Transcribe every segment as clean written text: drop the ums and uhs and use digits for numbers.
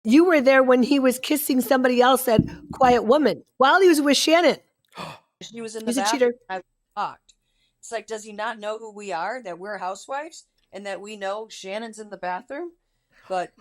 You were there when he was kissing somebody else at Quiet Woman while he was with Shannon. She was in the He's a bathroom. cheater. I talked. It's like, does he not know who we are? That we're housewives and that we know Shannon's in the bathroom? But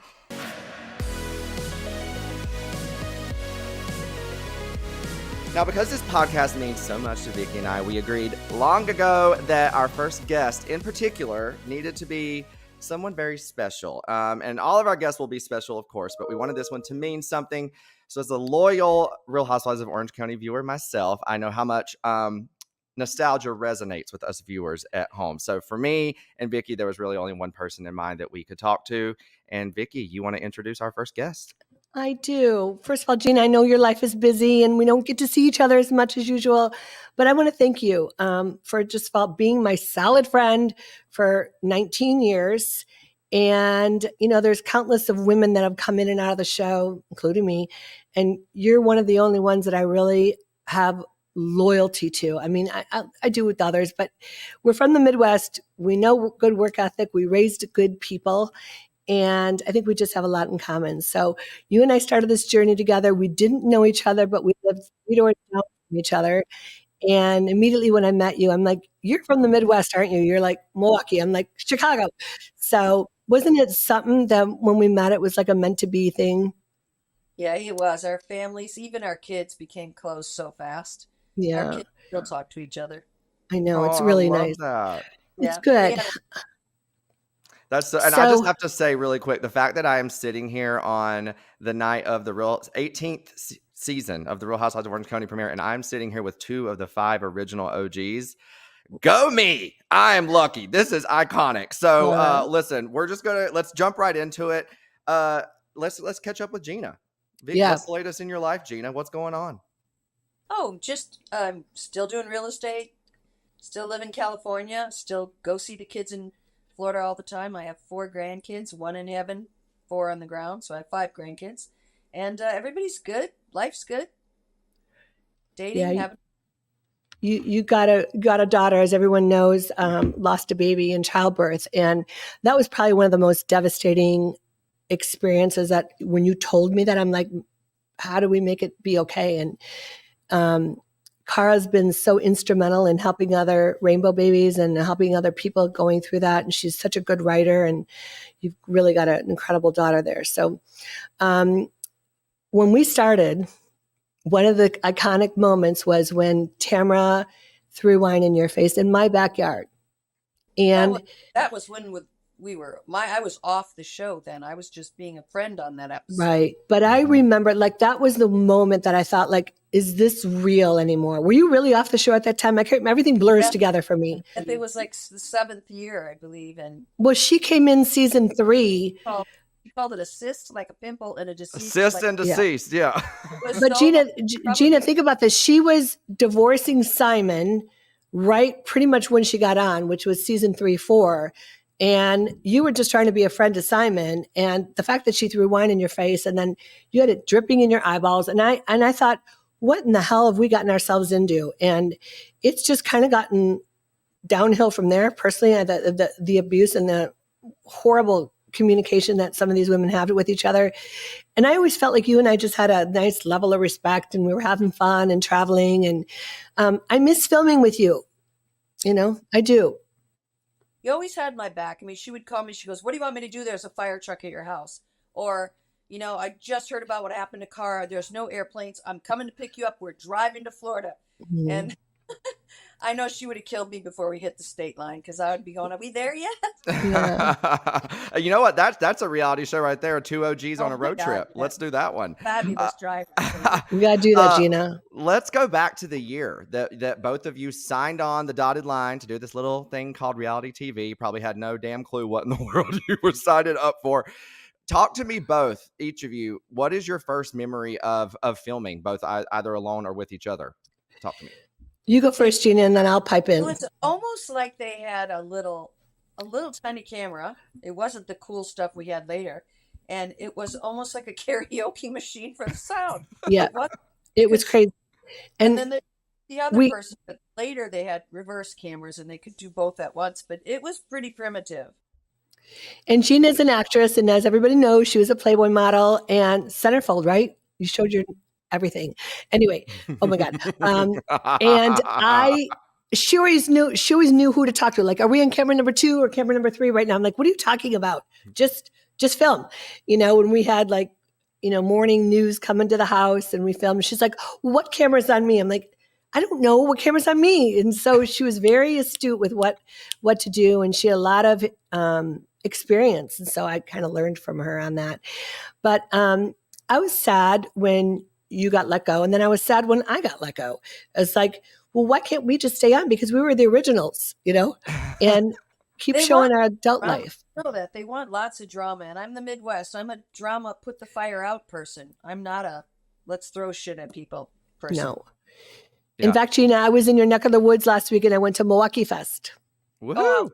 Now, because this podcast means so much to Vicki and I, we agreed long ago that our first guest in particular needed to be someone very special. And all of our guests will be special, of course, but we wanted this one to mean something. So as a loyal Real Housewives of Orange County viewer myself, I know how much nostalgia resonates with us viewers at home. So for me and Vicki, there was really only one person in mind that we could talk to. And Vicki, you want to introduce our first guest? I do. First of all, Gina, I know your life is busy and we don't get to see each other as much as usual, but I want to thank you for just being my solid friend for 19 years. And, there's countless of women that have come in and out of the show, including me. And you're one of the only ones that I really have loyalty to. I mean, I do with others, but we're from the Midwest. We know good work ethic. We raised good people. And I think we just have a lot in common. So you and I started this journey together. We didn't know each other, but we lived 3 doors down from each other. And immediately when I met you, I'm like, you're from the Midwest, aren't you? You're like, Milwaukee. I'm like, Chicago. So wasn't it something that when we met, it was like a meant to be thing? yeah, he was. Our families, even our kids, became close so fast. Our Yeah, kids still talk to each other. I know. Oh, It's I really love nice. that. It's Yeah. good. And I just So have to say really quick, the fact that I am sitting here on the night of the 18th season of the Real Housewives of Orange County premiere, and I'm sitting here with 2 of the 5 original OGs. Go me! I am lucky. This is iconic. So listen, let's jump right into it. Let's catch up with Gina. Vic, yeah, what's the latest in your life, Gina? What's going on? Oh, just still doing real estate, still live in California, still go see the kids in Florida all the time. I have 4 grandkids, 1 in heaven, 4 on the ground, so I have 5 grandkids, and everybody's good. Life's good. Dating, yeah. having. You got a daughter, as everyone knows, lost a baby in childbirth, and that was probably one of the most devastating experiences. That when you told me that, I'm like, how do we make it be okay? And Kara's been so instrumental in helping other rainbow babies and helping other people going through that, and she's such a good writer, and you've really got an incredible daughter there. So when we started, one of the iconic moments was when Tamara threw wine in your face in my backyard. And that was when I was off the show then. I was just being a friend on that episode. right. But I remember that was the moment that I thought is this real anymore? Were you really off the show at that time? I can't, everything blurs together for me. It was like the 7th year, I believe. And well, she came in season 3. She called it a cyst, like a pimple, and a deceased. Assist and deceased, yeah. But Gina, think about this. She was divorcing Simon right pretty much when she got on, which was season 3, 4. And you were just trying to be a friend to Simon. And the fact that she threw wine in your face and then you had it dripping in your eyeballs. And I thought, what in the hell have we gotten ourselves into? And it's just kind of gotten downhill from there. Personally, the abuse and the horrible communication that some of these women have with each other. And I always felt like you and I just had a nice level of respect and we were having fun and traveling. And I miss filming with you. I do. You always had my back. I mean, she would call me. She goes, "What do you want me to do? There's a fire truck at your house." Or, I just heard about what happened to Cara. There's no airplanes. I'm coming to pick you up. We're driving to Florida. Mm-hmm. And I know she would have killed me before we hit the state line because I would be going, "Are we there yet?" Yeah. You know what? That's a reality show right there. 2 OGs on a road trip. Yeah. Let's do that one. Fabulous driver. We got to do that, Gina. Let's go back to the year that both of you signed on the dotted line to do this little thing called reality TV. You probably had no damn clue what in the world you were signed up for. Talk to me both, each of you. What is your first memory of filming, both either alone or with each other? Talk to me. You go first, Gina, and then I'll pipe in. It was almost like they had a little tiny camera. It wasn't the cool stuff we had later. And it was almost like a karaoke machine for the sound. Yeah, it was crazy. And then the other person, but later they had reverse cameras and they could do both at once. But it was pretty primitive. And Gina's an actress, and as everybody knows, she was a Playboy model and centerfold, right? You showed your everything. Anyway, oh my God. And she always knew who to talk to. Like, are we on camera number 2 or camera number 3 right now? I'm like, what are you talking about? Just film. When we had like, morning news come into the house and we filmed, she's like, what camera's on me? I'm like, I don't know what camera's on me. And so she was very astute with what to do. And she had a lot of experience. And so I kind of learned from her on that. But I was sad when you got let go. And then I was sad when I got let go. It's like, well, why can't we just stay on? Because we were the originals, and keep showing our adult life. Know that they want lots of drama. And I'm the Midwest. I'm a drama, put the fire out person. I'm not a let's throw shit at people person. No. Yeah. In fact, Gina, I was in your neck of the woods last week and I went to Milwaukee Fest. Woohoo! Oh,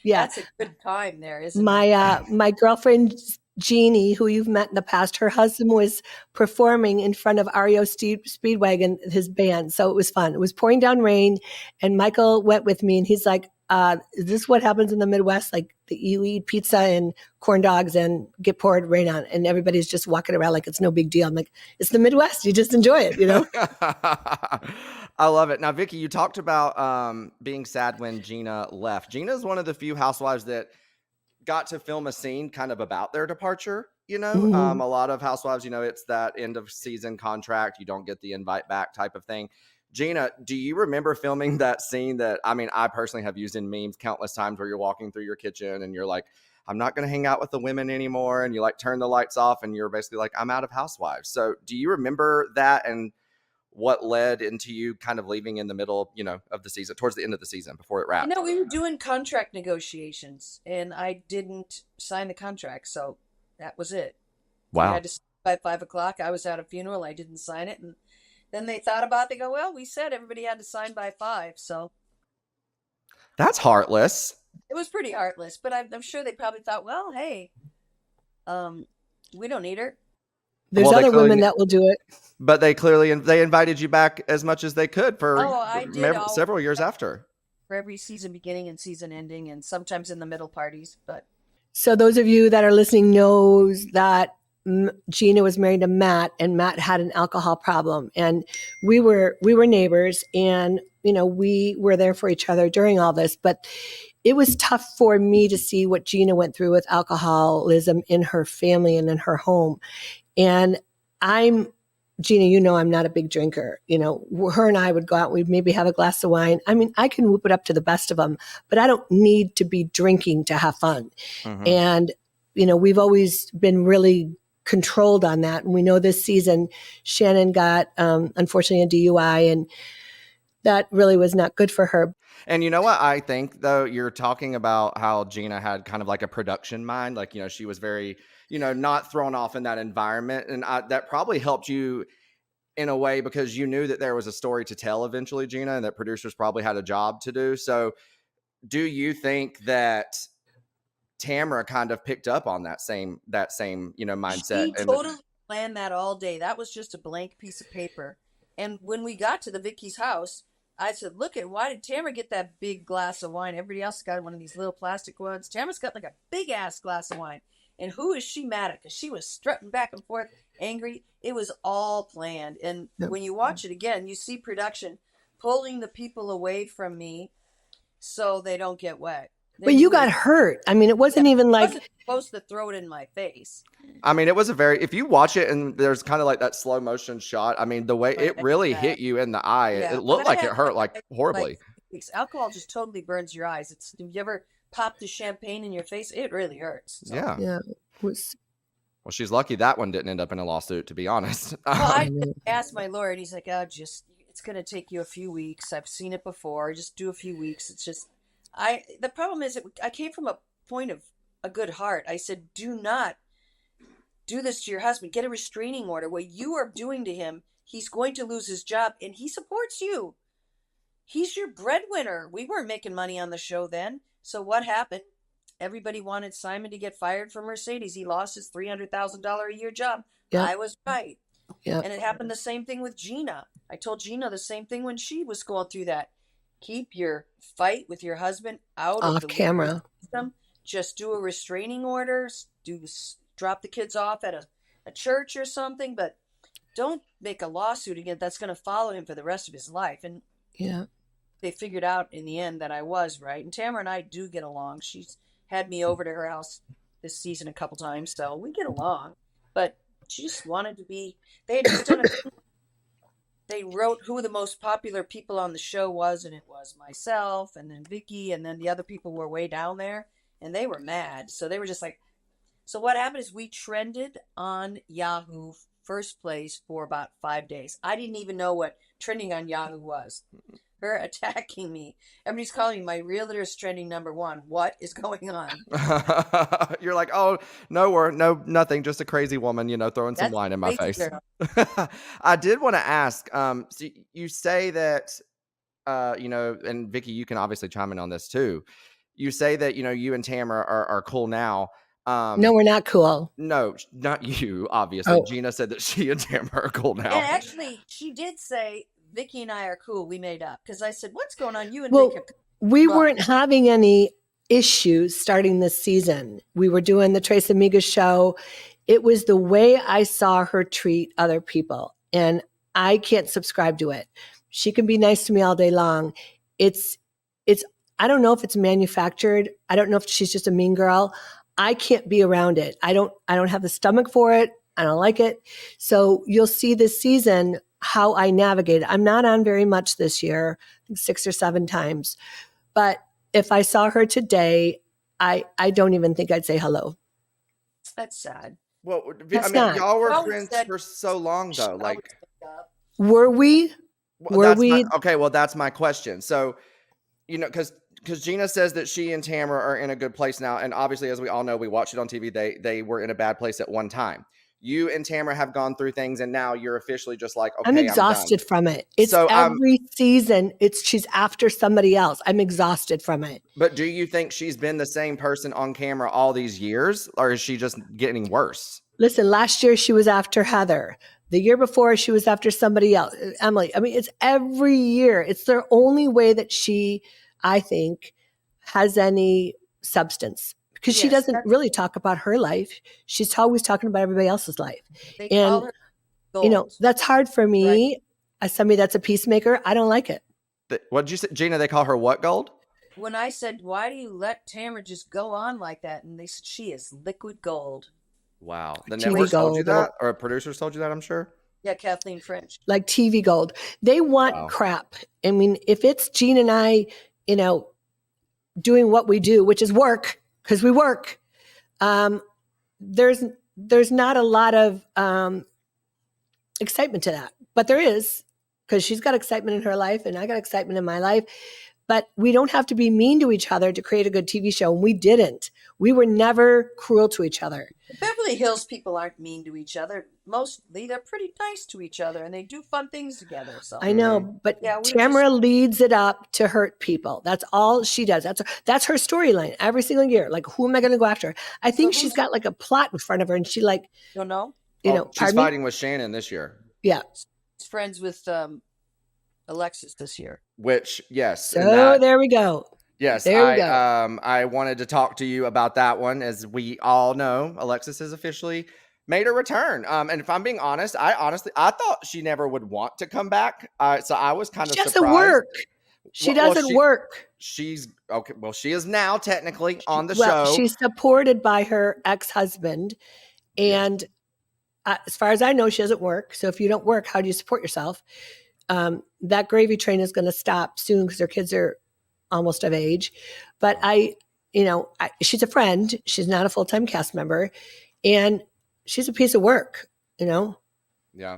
yeah. That's a good time there, isn't it? My girlfriend, Jeannie, who you've met in the past, her husband was performing in front of REO Speedwagon, his band. So it was fun. It was pouring down rain and Michael went with me and he's like, is this what happens in the Midwest? Like you eat pizza and corn dogs and get poured rain on and everybody's just walking around like it's no big deal. I'm like, it's the Midwest. You just enjoy it, I love it. Now, Vicki, you talked about being sad when Gina left. Gina is one of the few housewives that got to film a scene kind of about their departure. Mm-hmm. A lot of housewives, it's that end of season contract. You don't get the invite back type of thing. Gina, do you remember filming that scene that, I personally have used in memes countless times where you're walking through your kitchen and you're like, I'm not going to hang out with the women anymore. And you like turn the lights off and you're basically like, I'm out of housewives. So do you remember that and what led into you kind of leaving in the middle, of the season, towards the end of the season before it wrapped? We were doing contract negotiations and I didn't sign the contract. So that was it. Wow. I had to sign by 5:00. I was at a funeral. I didn't sign it. And then they thought about it. They go, well, we said everybody had to sign by 5. So that's heartless. It was pretty heartless, but I'm sure they probably thought, well, hey, we don't need her. There's other women that will do it. But they invited you back as much as they could for several years after. For every season beginning and season ending and sometimes in the middle parties. But so those of you that are listening knows that Gina was married to Matt and Matt had an alcohol problem and we were neighbors and, we were there for each other during all this, but it was tough for me to see what Gina went through with alcoholism in her family and in her home. And Gina, I'm not a big drinker. Her and I would go out, we'd maybe have a glass of wine. I can whoop it up to the best of them, but I don't need to be drinking to have fun. Mm-hmm. And, we've always been really controlled on that. And we know this season, Shannon got, unfortunately, a DUI and that really was not good for her. And you know what I think, though? You're talking about how Gina had kind of like a production mind. Like, she was very, not thrown off in that environment. And that probably helped you in a way because you knew that there was a story to tell eventually, Gina, and that producers probably had a job to do. So do you think that Tamara kind of picked up on that same mindset? She totally planned that all day. That was just a blank piece of paper. And when we got to the Vicki's house, I said, why did Tamara get that big glass of wine? Everybody else got one of these little plastic ones. Tamara's got like a big ass glass of wine. And who is she mad at? Because she was strutting back and forth, angry. It was all planned. And when you watch it again, you see production pulling the people away from me so they don't get wet. But you got hurt. It wasn't even like... I wasn't supposed to throw it in my face. It was if you watch it and there's kind of like that slow motion shot, the way it really hit you in the eye, it looked like it hurt horribly. Alcohol just totally burns your eyes. Have you ever popped the champagne in your face? It really hurts. So. Yeah. Well, she's lucky that one didn't end up in a lawsuit, to be honest. Well, I asked my lawyer and he's like, it's going to take you a few weeks. I've seen it before. Just do a few weeks. It's just... the problem is I came from a point of a good heart. I said, do not do this to your husband. Get a restraining order. What you are doing to him, he's going to lose his job and he supports you. He's your breadwinner. We weren't making money on the show then. So what happened? Everybody wanted Simon to get fired from Mercedes. He lost his $300,000 a year job. Yep. I was right. Yep. And it happened the same thing with Gina. I told Gina the same thing when she was going through that. Keep your fight with your husband out of the camera. System. just do a restraining order, drop the kids off at a church or something, but don't make a lawsuit again that's going to follow him for the rest of his life. And Yeah. they figured out in the end that I was right. And Tamara and I do get along. She's had me over to her house this season a couple times, so we get along. But she just wanted to be. They had just done they wrote who the most popular people on the show was, and it was myself, and then Vicki, and then the other people were way down there, and they were mad. So they were just like. So what happened is we trended on Yahoo first place for about 5 days. I didn't even know what trending on Yahoo was. Her attacking me. Everybody's calling me my realtor's trending #1. What is going on? You're like, oh, nothing. Just a crazy woman, throwing some wine in my face. I did want to ask, so you say that, and Vicki, you can obviously chime in on this too. You say that, you and Tamara are cool now. No, we're not cool. No, not you, obviously. Oh. Gina said that she and Tamara are cool now. And actually, she did say, Vicki and I are cool. We made up. Because I said, what's going on? You and Vicki. We weren't having any issues starting this season. We were doing the Trace Amiga show. It was the way I saw her treat other people. And I can't subscribe to it. She can be nice to me all day long. It's. I don't know if it's manufactured. I don't know if she's just a mean girl. I can't be around it. I don't have the stomach for it. I don't like it. So you'll see this season how I navigate. I'm not on very much this year, I think 6 or 7 times. But if I saw her today, I don't even think I'd say hello. That's sad. Well, y'all were friends for so long though. Like, were we? Okay, well, that's my question. So, because Gina says that she and Tamara are in a good place now. And obviously, as we all know, we watched it on TV. They were in a bad place at one time. You and Tamara have gone through things, and now you're officially just like, okay, I'm exhausted from it. It's so, every season. She's after somebody else. I'm exhausted from it. But do you think she's been the same person on camera all these years, or is she just getting worse? Listen, last year she was after Heather. The year before she was after somebody else, Emily. I mean, it's every year. It's their only way that she, I think, has any substance. Because she doesn't really talk about her life. She's always talking about everybody else's life. They call her gold. That's hard for me. Right. As somebody that's a peacemaker, I don't like it. What did you say, Gina? They call her what gold? When I said, why do you let Tamara just go on like that? And they said, she is liquid gold. Wow. The network told you that? Or producers told you that, I'm sure? Yeah, Kathleen French. Like TV gold. They want crap. I mean, if it's Gina and I, doing what we do, which is work, because we work, there's not a lot of excitement to that. But there is, because she's got excitement in her life and I got excitement in my life. But we don't have to be mean to each other to create a good TV show. And we didn't. We were never cruel to each other. Beverly Hills people aren't mean to each other. Mostly they're pretty nice to each other and they do fun things together. So I know, but Tamara leads it up to hurt people. That's all she does. That's her storyline every single year. Like, who am I going to go after? I think she's got like a plot in front of her and she don't know. She's fighting with Shannon this year. Yeah. She's friends with Alexis this year. Which, yes. So there we go. Yes, I wanted to talk to you about that one. As we all know, Alexis has officially made a return. And if I'm being honest, I thought she never would want to come back. So I was kind of surprised. She doesn't work. She doesn't work. She's okay. Well, she is now technically on the show. She's supported by her ex-husband. And as far as I know, she doesn't work. So if you don't work, how do you support yourself? That gravy train is going to stop soon because her kids are almost of age. But she's a friend. She's not a full-time cast member. And she's a piece of work, Yeah.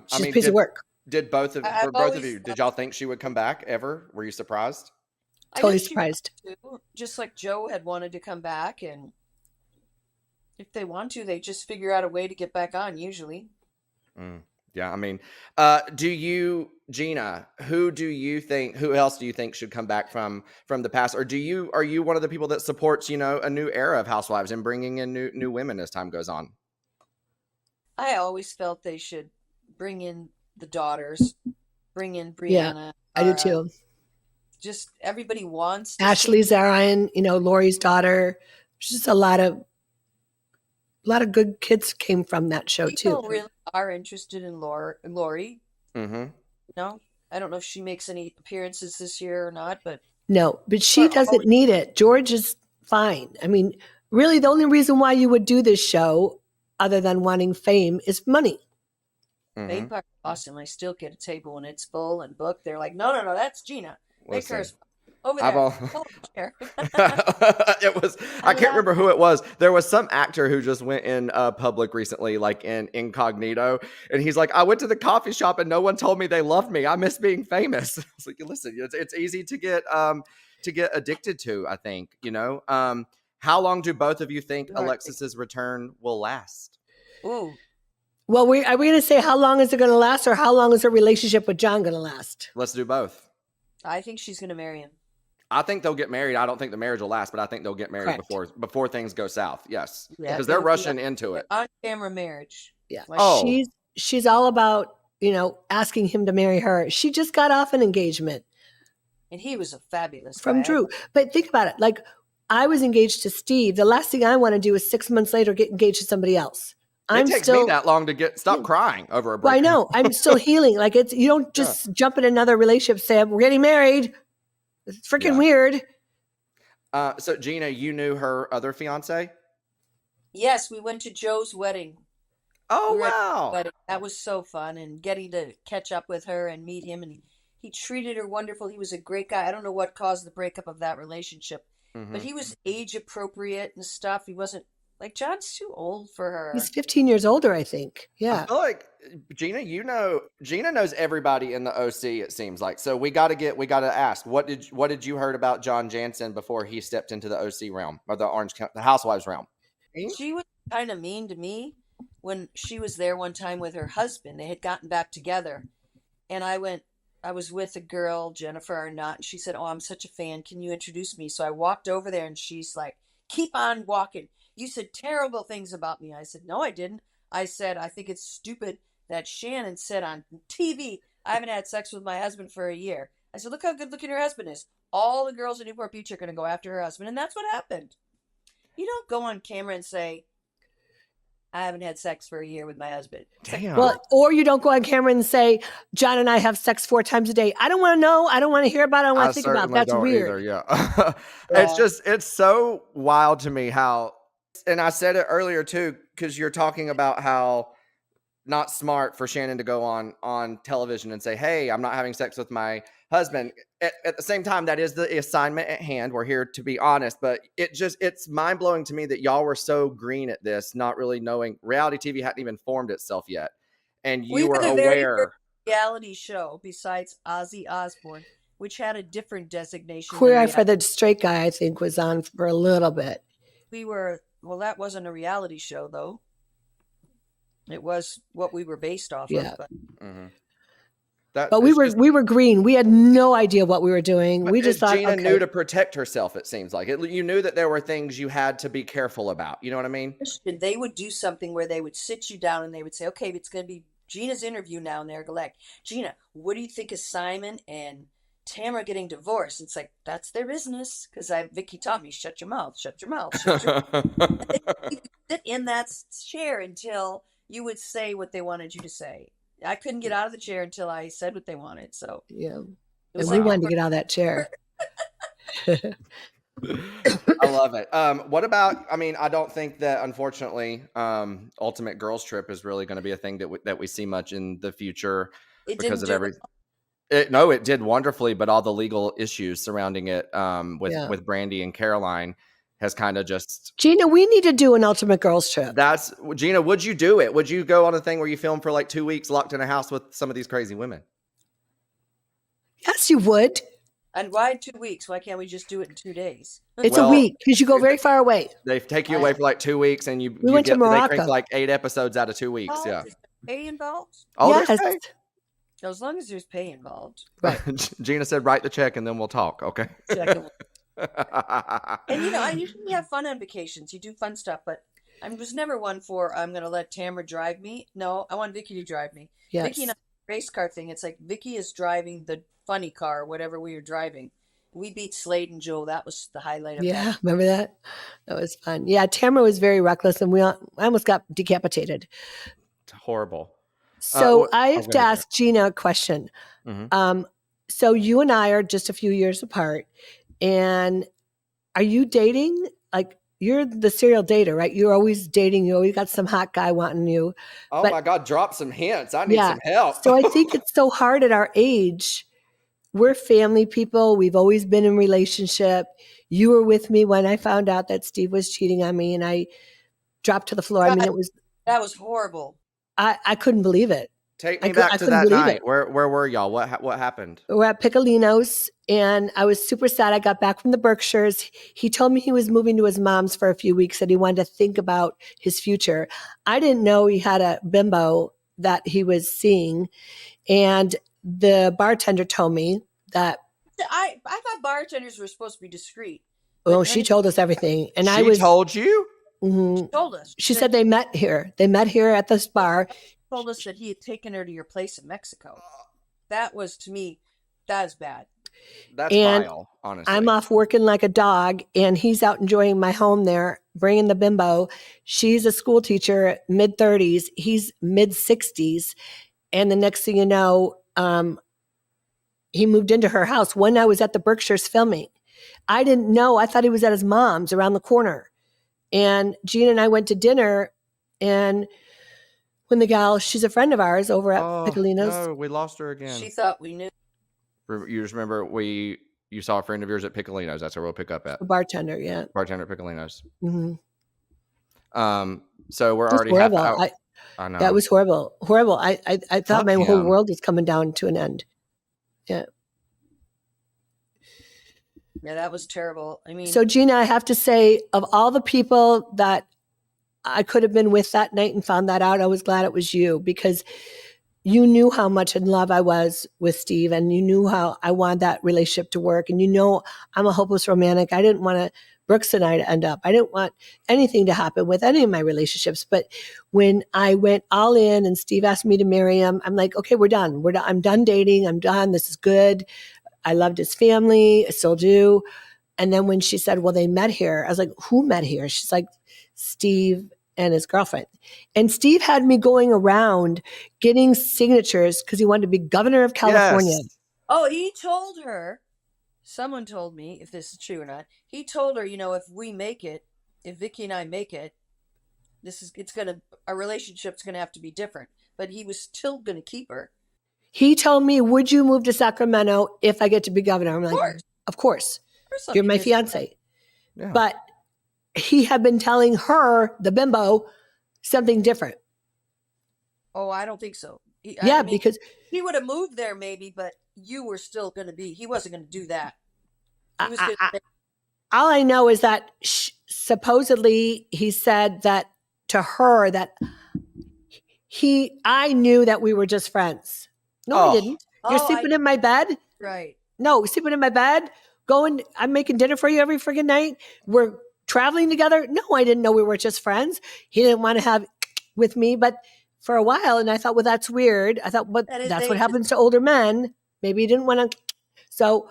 She's a piece of work. Did both of you, did y'all think she would come back ever? Were you surprised? Totally surprised. Just like Joe had wanted to come back. And if they want to, they just figure out a way to get back on usually. Yeah, I mean, Gina, who else do you think should come back from the past? Or are you one of the people that supports, a new era of housewives and bringing in new women as time goes on? I always felt they should bring in the daughters, bring in Brianna. Yeah, I do too. Just everybody wants. Ashley Zarian, Lori's daughter. just a lot of good kids came from that show too. People really are interested in Lori. Mm-hmm. No, I don't know if she makes any appearances this year or not, but No, but she doesn't need it. George is fine. I mean, really, the only reason why you would do this show, other than wanting fame, is money. Main Park awesome. I still get a table when it's full and booked. They're like, no, that's Gina. Make her over there. Pull up a chair. It was, I can't remember who it was. There was some actor who just went in public recently, like in incognito, and he's like, I went to the coffee shop and no one told me they loved me. I miss being famous. It's like, listen, it's easy to get addicted to, I think, you know. How long do both of you think Alexis's return will last? Ooh. Well, are we going to say how long is it going to last, or how long is her relationship with John going to last? Let's do both. I think she's going to marry him. I think they'll get married. I don't think the marriage will last, but I think they'll get married before things go south. Yes, because they're rushing into it. On camera marriage. Yeah. She's all about, asking him to marry her. She just got off an engagement, and he was a fabulous from guy. Drew. But think about it. Like, I was engaged to Steve. The last thing I want to do is 6 months later get engaged to somebody else. It takes me that long to stop crying over a breakup. Well, I know. I'm still healing. Like, you don't just jump in another relationship, say, we're getting married. It's freaking weird. So Gina, you knew her other fiance? Yes, we went to Joe's wedding. Oh, wow. That was so fun, and getting to catch up with her and meet him, and he treated her wonderful. He was a great guy. I don't know what caused the breakup of that relationship, but he was age appropriate and stuff. He wasn't like, John's too old for her. He's 15 years older, I think. Yeah. I feel like Gina knows everybody in the OC, it seems like. So we got to ask, what did you heard about John Jansen before he stepped into the OC realm, or the housewives realm? She was kind of mean to me when she was there one time with her husband. They had gotten back together, and I was with a girl, Jennifer Arnott, and she said, "Oh, I'm such a fan. Can you introduce me?" So I walked over there, and she's like, "Keep on walking. You said terrible things about me." I said, "No, I didn't. I said, I think it's stupid that Shannon said on TV, I haven't had sex with my husband for a year." I said, "Look how good looking her husband is. All the girls in Newport Beach are going to go after her husband." And that's what happened. You don't go on camera and say, "I haven't had sex for a year with my husband." Damn. Well, or you don't go on camera and say, "John and I have sex 4 times a day." I don't want to know. I don't want to hear about it. I don't want to think about it. That's weird. Either, it's so wild to me how, and I said it earlier too, because you're talking about how not smart for Shannon to go on television and say, "Hey, I'm not having sex with my husband." At the same time, that is the assignment at hand. We're here to be honest, but it's mind blowing to me that y'all were so green at this, not really knowing reality TV hadn't even formed itself yet, and you were aware. Very first reality show besides Ozzy Osbourne, which had a different designation. Queer Eye for the Straight Guy, I think, was on for a little bit. Well, that wasn't a reality show though. It was what we were based off of. But. Mm-hmm. But we were green. We had no idea what we were doing. We just thought Gina knew to protect herself. It seems like you knew that there were things you had to be careful about. You know what I mean? They would do something where they would sit you down and they would say, "Okay, it's going to be Gina's interview now." And they're like, "Gina, what do you think of Simon and Tamara getting divorced?" It's like, that's their business. Because Vicki taught me, shut your mouth, shut your mouth, shut your mouth. You could sit in that chair until you would say what they wanted you to say. I couldn't get out of the chair until I said what they wanted. So yeah, and we wanted to get out of that chair. I love it. What about? I mean, I don't think that, unfortunately, Ultimate Girls Trip is really going to be a thing that we see much in the future because of everything. It did wonderfully, but all the legal issues surrounding it with Brandy and Caroline has kind of just... Gina, we need to do an Ultimate Girls Trip. Gina, would you do it? Would you go on a thing where you film for like 2 weeks locked in a house with some of these crazy women? Yes, you would. And why 2 weeks? Why can't we just do it in 2 days? It's a week because you go very far away. They take you away for like 2 weeks, and we went to Morocco. They crank like 8 episodes out of 2 weeks. Oh, is there pay involved? Oh, yes. There's pay. As long as there's pay involved. Right. Gina said, "Write the check and then we'll talk." Okay. And I usually have fun on vacations. You do fun stuff, but I was never one for I'm going to let Tamara drive me. No, I want Vicki to drive me. Yes. Vicki and I, race car thing. It's like Vicki is driving the funny car, whatever we are driving, we beat Slade and Joe. That was the highlight of Yeah, that. remember that? That was fun. Yeah, Tamara was very reckless, and I almost got decapitated. It's horrible. So I have go to ahead, ask Gina a question. Mhm. So you and I are just a few years apart, and are you dating? Like, you're the serial dater, right? You're always dating. You always got some hot guy wanting you. Oh But my God, drop some hints. I need yeah, some help. so I think it's so hard at our age. We're family people. We've always been in relationship. You were with me when I found out that Steve was cheating on me, and I dropped to the floor. I mean, God, that was horrible. I couldn't believe it. Take me back I to couldn't that believe it. night. Where were y'all? What happened? We're at Piccolino's, and I was super sad. I got back from the Berkshires. He told me he was moving to his mom's for a few weeks, and he wanted to think about his future. I didn't know he had a bimbo that he was seeing, and the bartender told me that. I thought bartenders were supposed to be discreet. Oh, she told us everything, and She told you? She told us. She said they met here. They met here at this bar. Told us that he had taken her to your place in Mexico. That was, to me, that is bad. That's And vile, honestly. I'm off working like a dog, and he's out enjoying my home there, bringing the bimbo. She's a school teacher, mid-30s. He's mid-60s. And the next thing you know, he moved into her house when I was at the Berkshires filming. I didn't know. I thought he was at his mom's around the corner. And Gina and I went to dinner, and when the gal, she's a friend of ours over at Piccolino's. No, we lost her again. She thought we knew. You just remember you saw a friend of yours at Piccolino's. That's where we'll pick up at. A bartender, yeah. Bartender at Piccolino's. Mm-hmm. So we're already half out. I know. That was horrible. Horrible. I thought Fuck my whole him. world was coming down to an end. Yeah. Yeah, that was terrible. I mean, So Gina, I have to say, of all the people that I could have been with that night and found that out, I was glad it was you, because you knew how much in love I was with Steve, and you knew how I wanted that relationship to work. And you know, I'm a hopeless romantic. I didn't want Brooks and I to end up. I didn't want anything to happen with any of my relationships. But when I went all in and Steve asked me to marry him, I'm like, okay, we're done. I'm done dating. I'm done. This is good. I loved his family. I still do. And then when she said, well, they met here, I was like, who met here? She's like, Steve and his girlfriend. And Steve had me going around getting signatures because he wanted to be governor of California. Yes. oh, he told her, someone told me, if this is true or not, he told her, if we make it, if Vicki and I make it, our relationship's going to have to be different. But he was still going to keep her. He told me, would you move to Sacramento if I get to be governor? I'm like, of course. You're my fiance. Yeah. But he had been telling her, the bimbo, something different. Oh, I don't think so. Because he would have moved there maybe, but you were still going to be, he wasn't going to do that. He was all I know is that supposedly he said that to her that I knew that we were just friends. No, I didn't. You're sleeping in my bed? Right. No, sleeping in my bed? I'm making dinner for you every freaking night? We're traveling together? No, I didn't know we were just friends. He didn't want to have with me, but for a while, and I thought, well, that's weird. I thought, well, that's what happens to older men. Maybe he didn't want to. So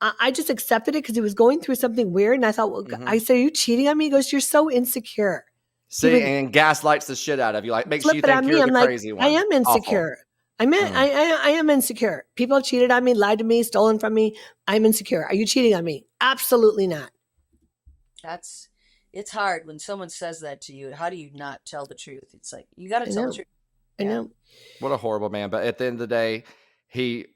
I just accepted it because he was going through something weird. And I thought, well, I said, are you cheating on me? He goes, you're so insecure. See, and gaslights the shit out of you. Like, makes you think you're the crazy one. I am insecure. Awful. I am insecure. People have cheated on me, lied to me, stolen from me. I'm insecure. Are you cheating on me? Absolutely not. It's hard when someone says that to you. How do you not tell the truth? It's like, you got to tell the truth. I know. What a horrible man. But at the end of the day, he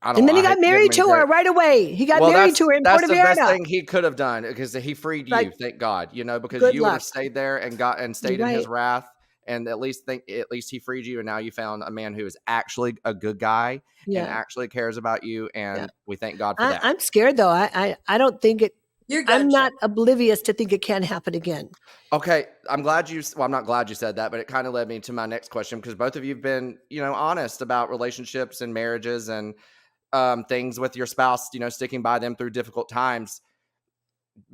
got married to her right away. He got married to her in Puerto Vallarta. That's the best thing he could have done, because he freed you, thank God, because you would have stayed there and stayed in his wrath. And at least he freed you, and now you found a man who is actually a good guy and actually cares about you, and we thank God for that. I'm scared though. I don't think it. I'm not oblivious to think it can happen again. Okay, I'm glad I'm not glad you said that, but it kind of led me to my next question, because both of you have been, honest about relationships and marriages and things with your spouse, sticking by them through difficult times.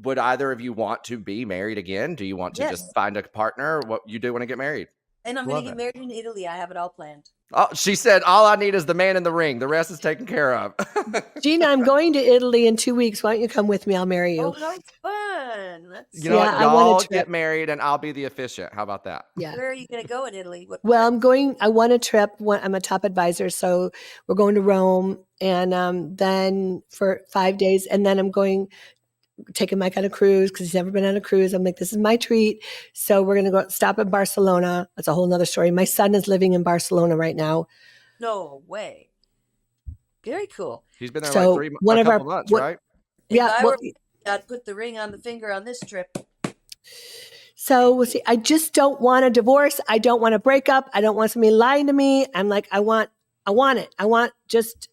Would either of you want to be married again? Do you want to just find a partner? What you do want to get married? And I'm going to get married in Italy. I have it all planned. Oh, she said, all I need is the man in the ring. The rest is taken care of. Gina, I'm going to Italy in 2 weeks. Why don't you come with me? I'll marry you. Oh, how fun! Let's You know what? I want a Y'all trip. get married and I'll be the officiant. How about that? Yeah. Where are you going to go in Italy? What Well, part? I want a trip. I'm a top advisor. So we're going to Rome and then for 5 days. And then I'm taking Mike on a cruise because he's never been on a cruise. I'm like, this is my treat. So we're going to go stop in Barcelona. That's a whole nother story. My son is living in Barcelona right now. No way. Very cool. He's been there So like one a of our- couple months, what- right? If Yeah, I well- were, I'd put the ring on the finger on this trip. So we'll see. I just don't want a divorce. I don't want a breakup. I don't want somebody lying to me. I'm like, I want it. I want just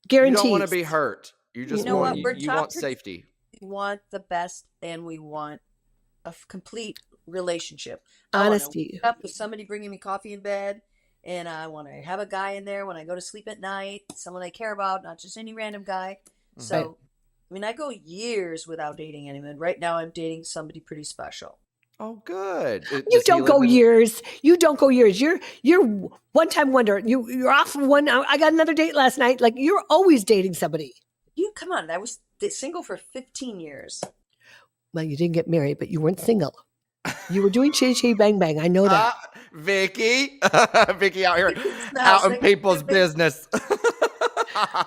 guarantees. You don't want to be hurt. You just You know want what? We're you want top- safety. We want the best, and we want a complete relationship. I wanna Honesty. wake up with somebody bringing me coffee in bed, and I want to have a guy in there when I go to sleep at night, someone I care about, not just any random guy. So, Right. I mean, I go years without dating anyone. Right now, I'm dating somebody pretty special. Oh, good. You Does he don't go live in- years. You don't go years. You're one time wonder. You're off one. I got another date last night. Like you're always dating somebody. You come on! I was single for 15 years. Well, you didn't get married, but you weren't single. You were doing chitty chitty bang bang. I know that. Vicky. Vicky out here No, out in second- people's business.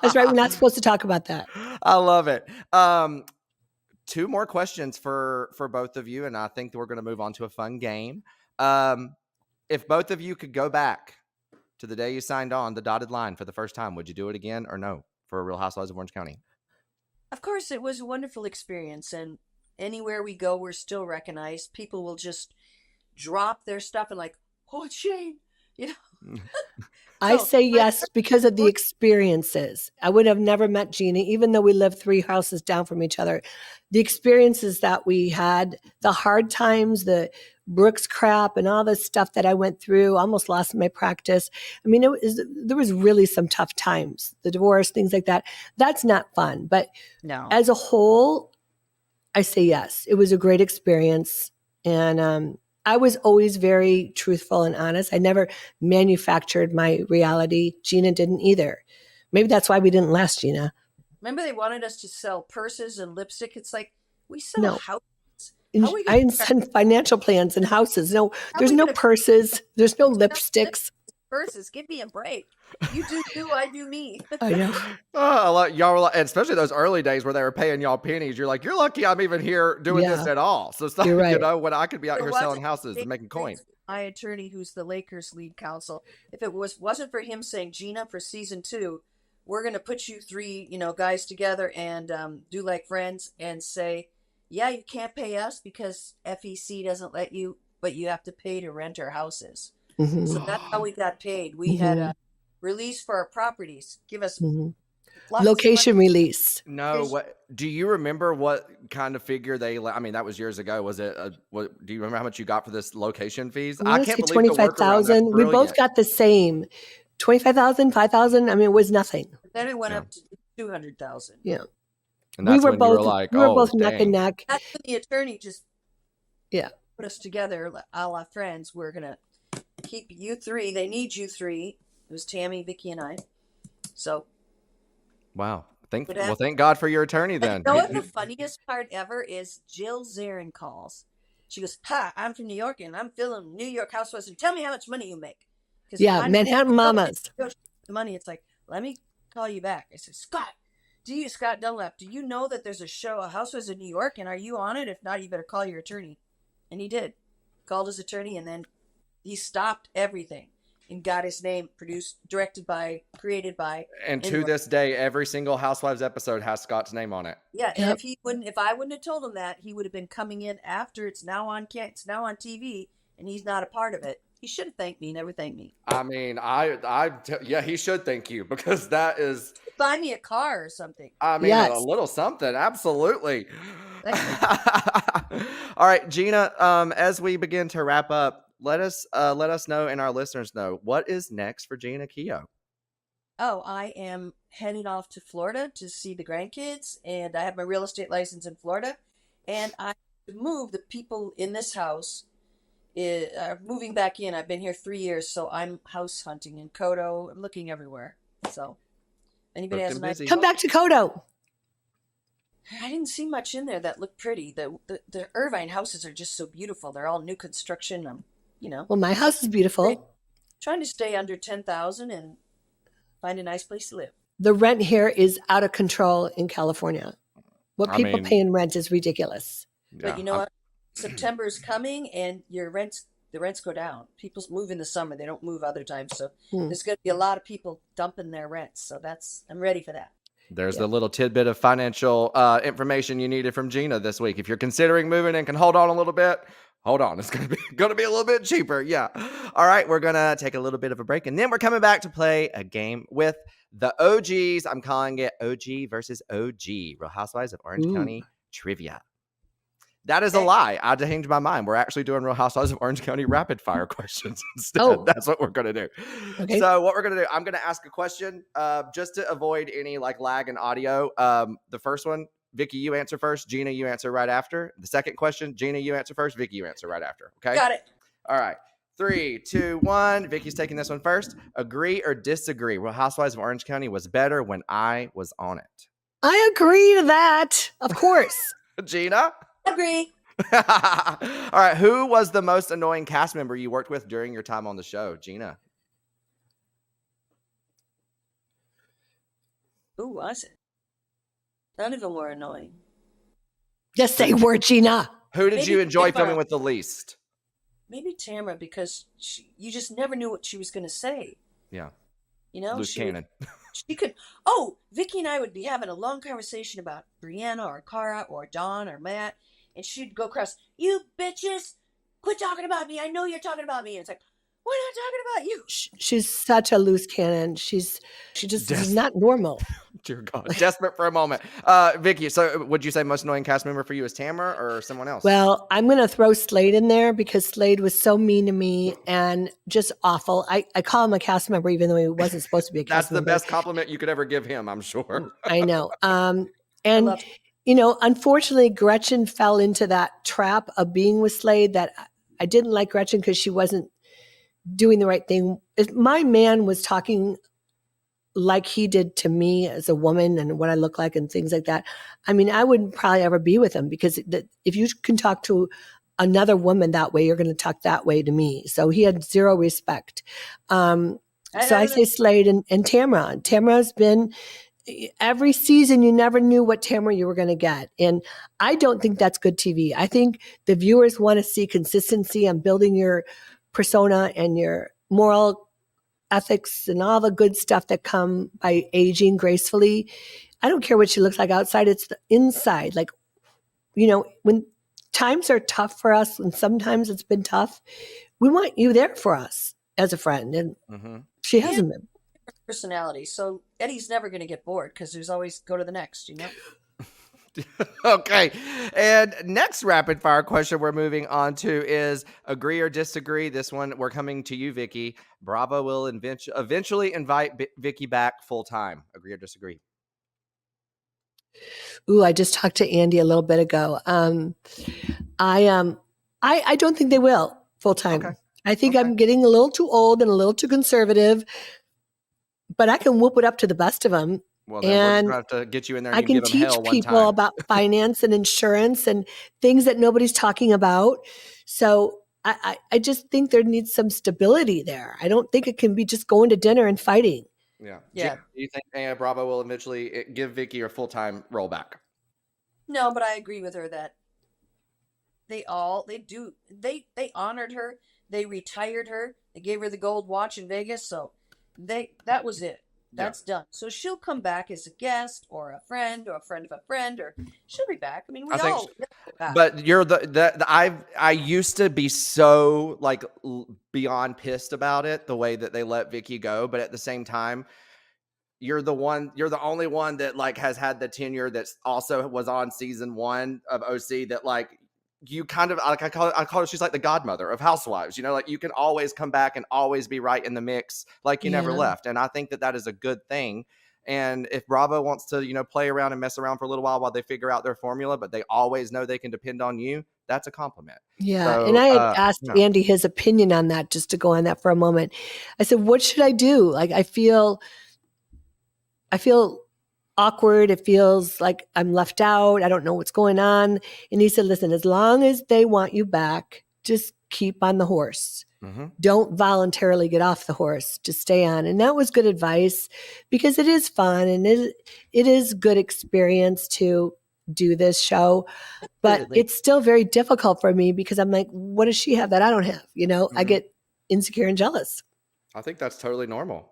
That's right. We're not supposed to talk about that. I love it. Two more questions for both of you, and I think we're going to move on to a fun game. If both of you could go back to the day you signed on the dotted line for the first time, would you do it again or no for Real Housewives of Orange County? Of course, it was a wonderful experience, and anywhere we go, we're still recognized. People will just drop their stuff and like, oh, it's Shane, you know. I So, say yes because of the experiences. I would have never met Gina, even though we lived 3 houses down from each other. The experiences that we had, the hard times, the Brooks crap, and all the stuff that I went through, almost lost my practice. I mean, there was really some tough times, the divorce, things like that. That's not fun. But No. as a whole, I say yes. It was a great experience. And I was always very truthful and honest. I never manufactured my reality. Gina didn't either. Maybe that's why we didn't last, Gina. Remember they wanted us to sell purses and lipstick? It's like, we sell No. houses. How are we I gonna- send financial plans and houses. No, How there's we no gonna- purses. There's no lipsticks. Purses, give me a break. You do you, I do me. I know. Y'all were like, and especially those early days where they were paying y'all pennies. You're like, you're lucky I'm even here doing this Yeah. at all. So it's not, You're right. you know, when I could be out There here wasn't selling houses big and making coin. things with my attorney, who's the Lakers lead counsel, if it wasn't for him saying, Gina, for season 2, we're going to put you 3, guys together and do like friends and say, yeah, you can't pay us because FEC doesn't let you, but you have to pay to rent our houses. Mhm. So that's how we got paid. We had a release for our properties. Give us Mhm. lots of Location money. release. No, what do you remember? What kind of figure they? I mean, that was years ago. Was it? What do you remember? How much you got for this location fees? I can't believe the workaround. 25,000. We both Brilliant. got the same. 25,000, 5,000. I mean, it was nothing. Then it went Yeah. up to 200,000. Yeah. And that's when you were like, we were oh, both neck dang. and neck. That's when the attorney just Yeah. put us together, a la friends. We're gonna keep you 3. They need you 3. It was Tammy, Vicki, and I. So, Wow. But Well, thank God for your attorney and then. you know what the funniest part ever is? Jill Zarin calls. She goes, "Hi, I'm from New York, and I'm filming New York Housewives. And tell me how much money you make." 'Cause Yeah, I- Manhattan Mamas. The money. It's like, let me call you back. I said, Scott Dunlap, do you know that there's a show, a Housewives in New York, and are you on it? If not, you better call your attorney. And he did. Called his attorney, and then he stopped everything and got his name produced, directed by, created by. And to Anyway. this day, every single Housewives episode has Scott's name on it. Yeah, and Yep. if I wouldn't have told him that, he would have been coming in after it's now on TV, and he's not a part of it. He should have thanked me, never thanked me. I mean, yeah, he should thank you because that is, Buy me a car or something. I mean, Yes. a little something. Absolutely. Thank All right, Gina, as we begin to wrap up, let us know and our listeners know what is next for Jeana Keough. Oh, I am heading off to Florida to see the grandkids, and I have my real estate license in Florida, and I move the people in this house moving back in. I've been here 3 years, so I'm house hunting in Kodo. I'm looking everywhere. So anybody Booked has a and nice busy. Come back to Kodo. I didn't see much in there that looked pretty. The Irvine houses are just so beautiful. They're all new construction. Well, my house is beautiful. Trying to stay under 10,000 and find a nice place to live. The rent here is out of control in California. What I people mean, pay in rent is ridiculous. But you know what? September is coming, and the rents go down. People move in the summer; they don't move other times. So there's going to be a lot of people dumping their rents. So I'm ready for that. There's the little tidbit of financial information you needed from Gina this week. If you're considering moving and can hold on a little bit, hold on. It's going to be a little bit cheaper. Yeah. All right. We're going to take a little bit of a break, and then we're coming back to play a game with the OGs. I'm calling it OG versus OG, Real Housewives of Orange County Trivia. That is a lie. I changed my mind. We're actually doing Real Housewives of Orange County rapid fire questions instead. Oh. That's what we're going to do. Okay. So what we're going to do, I'm going to ask a question just to avoid any lag in audio. The first one, Vicki, you answer first. Gina, you answer right after. The second question, Gina, you answer first. Vicki, you answer right after. Okay. Got it. All right. 3, 2, 1. Vicki's taking this one first. Agree or disagree? Real Housewives of Orange County was better when I was on it. I agree to that. Of course. Gina? Agree. All right. Who was the most annoying cast member you worked with during your time on the show? Gina. Who was it? None of them were annoying. Just say word, Gina. Who did you enjoy filming with the least? Maybe Tamara, because you just never knew what she was going to say. Yeah. Loose cannon. She could. Vicki and I would be having a long conversation about Brianna or Cara or Dawn or Matt, and she'd go across, "You bitches, quit talking about me. I know you're talking about me." And it's like, we're not talking about you. She's such a loose cannon. She just is not normal. Dear God. Desperate for a moment. Vicki, so would you say most annoying cast member for you is Tamara or someone else? Well, I'm going to throw Slade in there because Slade was so mean to me and just awful. I call him a cast member even though he wasn't supposed to be a cast member. That's the best compliment you could ever give him, I'm sure. I know. And unfortunately, Gretchen fell into that trap of being with Slade that I didn't like Gretchen because she wasn't doing the right thing. If my man was talking like he did to me as a woman and what I look like and things like that, I mean, I wouldn't probably ever be with him because if you can talk to another woman that way, you're going to talk that way to me. So he had zero respect. So I say Slade and Tamara. Tamara's been every season. You never knew what Tamara you were going to get. And I don't think that's good TV. I think the viewers want to see consistency and building your persona and your moral ethics and all the good stuff that come by aging gracefully. I don't care what she looks like outside. It's the inside. When times are tough for us, and sometimes it's been tough, we want you there for us as a friend. And she hasn't been. Personality. So Eddie's never going to get bored because there's always go to the next, Okay. And next rapid fire question we're moving on to is agree or disagree. This one, we're coming to you, Vicki. Bravo will eventually invite Vicki back full time. Agree or disagree? Ooh, I just talked to Andy a little bit ago. I don't think they will full time. Okay. I think I'm getting a little too old and a little too conservative, but I can whoop it up to the best of them. Well, then we're just going to have to get you in there and I can teach people about finance and insurance and things that nobody's talking about. So I just think there needs some stability there. I don't think it can be just going to dinner and fighting. Yeah. Do you think Bravo will eventually give Vicki her full-time role back? No, but I agree with her that they honored her. They retired her. They gave her the gold watch in Vegas. So that was it. That's done. So she'll come back as a guest or a friend of a friend, or she'll be back. I mean, but you're I used to be so beyond pissed about it, the way that they let Vicki go. But at the same time, you're the only one that has had the tenure that's also was on season 1 of OC that you kind of I call her, she's like the godmother of housewives, you can always come back and always be right in the mix, you never left. And I think that is a good thing. And if Bravo wants to, play around and mess around for a little while they figure out their formula, but they always know they can depend on you, that's a compliment. Yeah. So, And I had asked yeah. Andy his opinion on that, just to go on that for a moment. I said, what should I do? Like, I feel awkward. It feels like I'm left out. I don't know what's going on. And he said, listen, as long as they want you back, just keep on the horse. Mm-hmm. Don't voluntarily get off the horse. Just stay on. And that was good advice, because it is fun and it is good experience to do this show. But Absolutely. it's still very difficult for me, because I'm like, what does she have that I don't have? You know, I Mhm. get insecure and jealous. I think that's totally normal.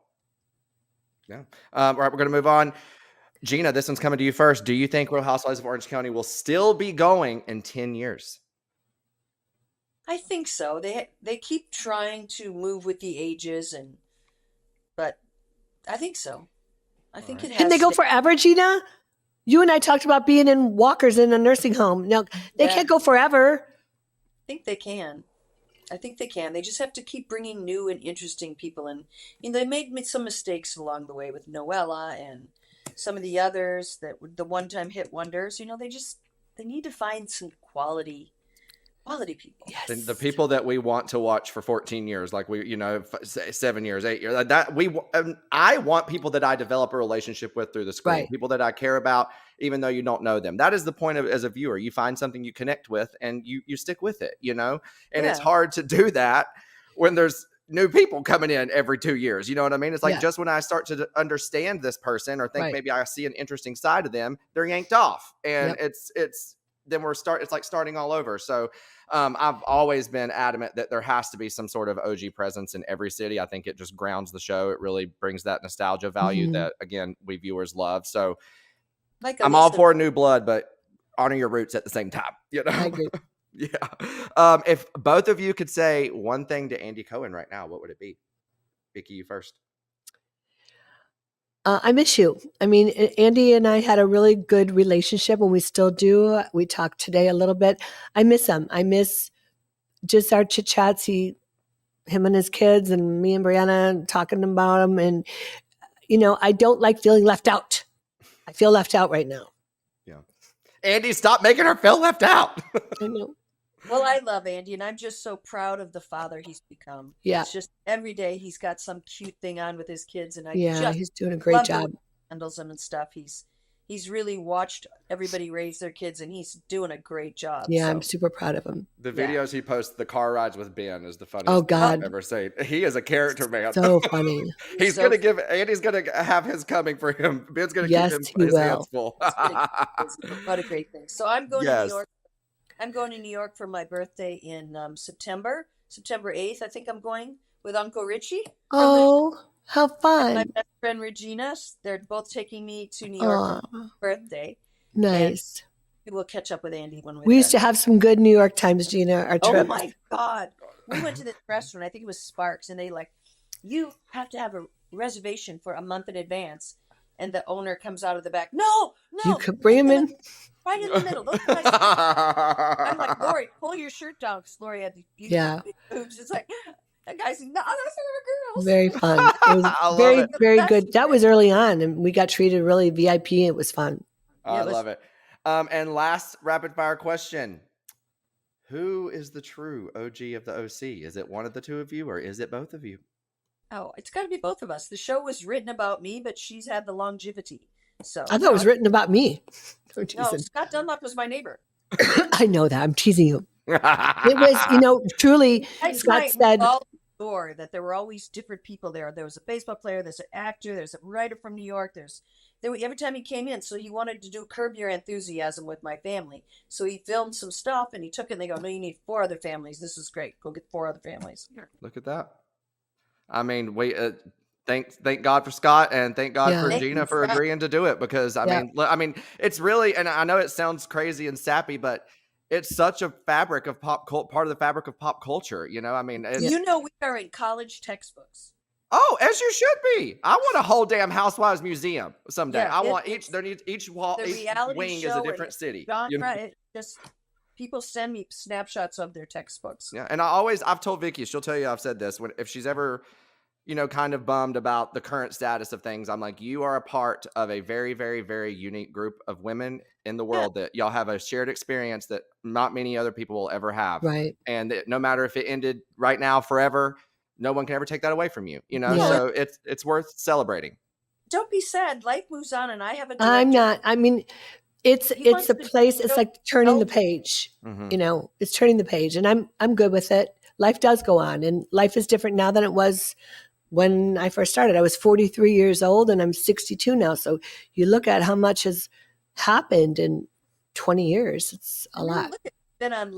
Yeah. All right, we're going to move on. Gina, this one's coming to you first. Do you think Real Housewives of Orange County will still be going in 10 years? I think so. They keep trying to move with the ages, but I think so. I think it has. Can they go forever, Gina? You and I talked about being in walkers in a nursing home. No, they Yeah. can't go forever. I think they can. They just have to keep bringing new and interesting people in. You know, they made some mistakes along the way with Noella and some of the others that were the one-time hit wonders. You know, they need to find some quality people. Yes. The people that we want to watch for 14 years, like 7 years, 8 years, I want people that I develop a relationship with through the screen, Right. people that I care about, even though you don't know them. That is the point of, as a viewer, you find something you connect with and you stick with it, you know, and it's Yeah. hard to do that when there's new people coming in every 2 years. You know what I mean? It's like, Yeah. just when I start to understand this person or think Right. maybe I see an interesting side of them, they're yanked off, and Yep. it's then it's like starting all over. So I've always been adamant that there has to be some sort of OG presence in every city. I think it just grounds the show. It really brings that nostalgia value Mhm. that, again, we viewers love. So Like I'm all Elisa. for new blood, but honor your roots at the same time. You know? I agree. Yeah. If both of you could say one thing to Andy Cohen right now, what would it be? Vicki, you first. I miss you. I mean, Andy and I had a really good relationship, and we still do. We talked today a little bit. I miss him. I miss just our chit chats. Him and his kids, and me and Brianna talking about him. And, you know, I don't like feeling left out. I feel left out right now. Yeah. Andy, stop making her feel left out. I know. Well, I love Andy, and I'm just so proud of the father he's become. Yeah. It's just every day he's got some cute thing on with his kids, and I Yeah, just he's doing a great love the job. way he handles them and stuff. He's really watched everybody raise their kids, and he's doing a great job. Yeah, so. I'm super proud of him. The Yeah. videos he posts, the car rides with Ben, is the funniest Oh, thing God. I've ever seen. He is a character, man. So funny. He's so- gonna give Andy's gonna have his coming for him. Ben's gonna Yes, keep he his will. hands full. What a great thing. So I'm going to Yes. New York. I'm going to New York for my birthday in September 8th. I think I'm going with Uncle Richie. Oh, how My fun. best friend Regina. They're both taking me to New York for Oh, my birthday. nice. We'll catch up with Andy when we're We used to there. have some good New York times, Gina, our Oh trip. my God. We went to this restaurant. I think it was Sparks. And they you have to have a reservation for a month in advance. And the owner comes out of the back. No. You could bring him in. Right in the middle. Those guys. I'm like, Lori, pull your shirt down, because Lori had the Yeah. boobs. It's like, that guy's no, those are girls. Very fun. It was I love very, it. very good. That was early on, and we got treated really VIP. It was fun. I it was- love it. And last rapid fire question. Who is the true OG of the OC? Is it one of the two of you, or is it both of you? Oh, it's got to be both of us. The show was written about me, but she's had the longevity. So I thought it was written about me. I'm No, teasing. Scott Dunlop was my neighbor. I know that. I'm teasing you. It was, truly, Scott said, all door that there were always different people there. There was a baseball player, there's an actor, there's a writer from New York. Every time he came in, so he wanted to do Curb Your Enthusiasm with my family. So he filmed some stuff and he took it and they go, no, you need 4 other families. This is great. Go get 4 other families. Look at that. I mean, thank God for Scott, and thank God Yeah. for Thank Gina you, for Scott. agreeing to do it, because Yeah. I mean, it's really, and I know it sounds crazy and sappy, but it's such a fabric of part of the fabric of pop culture. You know, I mean, it's, You know, we are in college textbooks. oh, as you should be. I want a whole damn Housewives museum someday. Yeah, I want it's- each wall, the each reality wing is show a and different city. Genre, you know? it just people send me snapshots of their textbooks. Yeah, and I've told Vicki, she'll tell you I've said this, if she's ever, kind of bummed about the current status of things. I'm like, you are a part of a very, very, very unique group of women in the world that y'all have a shared experience that not many other people will ever have. Right. And that no matter if it ended right now, forever, no one can ever take that away from you, Yeah. So it's worth celebrating. Don't be sad. Life moves on, and I have a director. I'm not. I mean, it's wants a to place. It's go- like turning the page. Mhm. It's turning the page, and I'm good with it. Life does go on, and life is different now than it was when I first started. I was 43 years old, and I'm 62 now. So you look at how much has happened in 20 years. It's a lot. Look, we've been on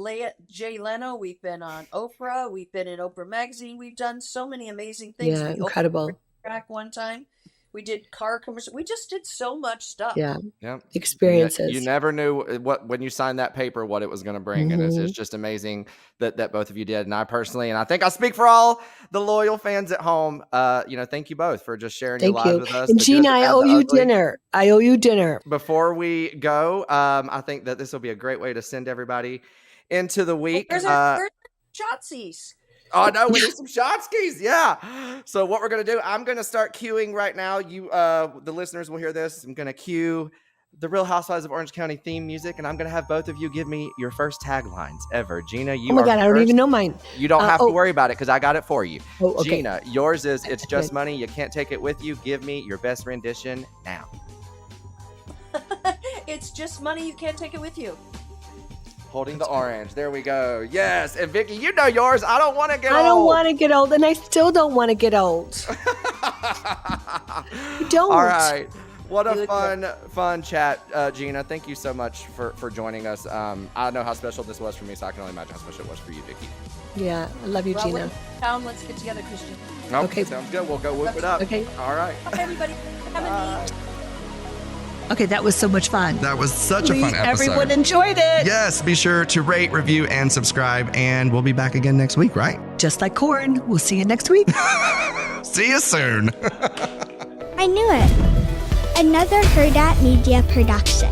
Jay Leno. We've been on Oprah. We've been in Oprah Magazine. We've done so many amazing things. Yeah, We opened incredible. a track one time. We did car commercial. We just did so much stuff. Yeah, Yeah. experiences. You never knew when you signed that paper what it was going to bring, and it's just amazing that both of you did. And I personally, and I think I speak for all the loyal fans at home. Thank you both for just sharing your Thank lives you. with us. And the Gina, good, the I bad, owe the you ugly. dinner. I owe you dinner. Before we go, I think that this will be a great way to send everybody into the week. Where's our Shotsies? Oh no, we need some shot skis. Yeah. So what we're gonna do, I'm gonna start queuing right now. You, the listeners will hear this. I'm gonna cue the Real Housewives of Orange County theme music, and I'm gonna have both of you give me your first taglines ever. Gina, you. Oh my are God, I don't first. even know mine. You don't have to worry about it because I got it for you. Oh, okay. Gina, yours is "It's just Okay. money. You can't take it with you." Give me your best rendition now. It's just money. You can't take it with you. Holding the orange. There we go. Yes. And Vicki, you know yours. I don't want to get old. I don't want to get old, and I still don't want to get old. You don't. All right. What a Good fun chat, Gina. Thank you so much for joining us. I know how special this was for me, so I can only imagine how special it was for you, Vicki. Yeah, I love you, Well, Gina. we're in town. Let's get together, Christian. Okay. Okay. Sounds good. We'll go whoop it up. Okay. All right. Bye, everybody. Have a neat. Okay, that was so much fun. That was such a fun episode. Everyone enjoyed it. Yes, be sure to rate, review, and subscribe, and we'll be back again next week, right? Just like corn. We'll see you next week. See you soon. I knew it. Another Herdat Media production.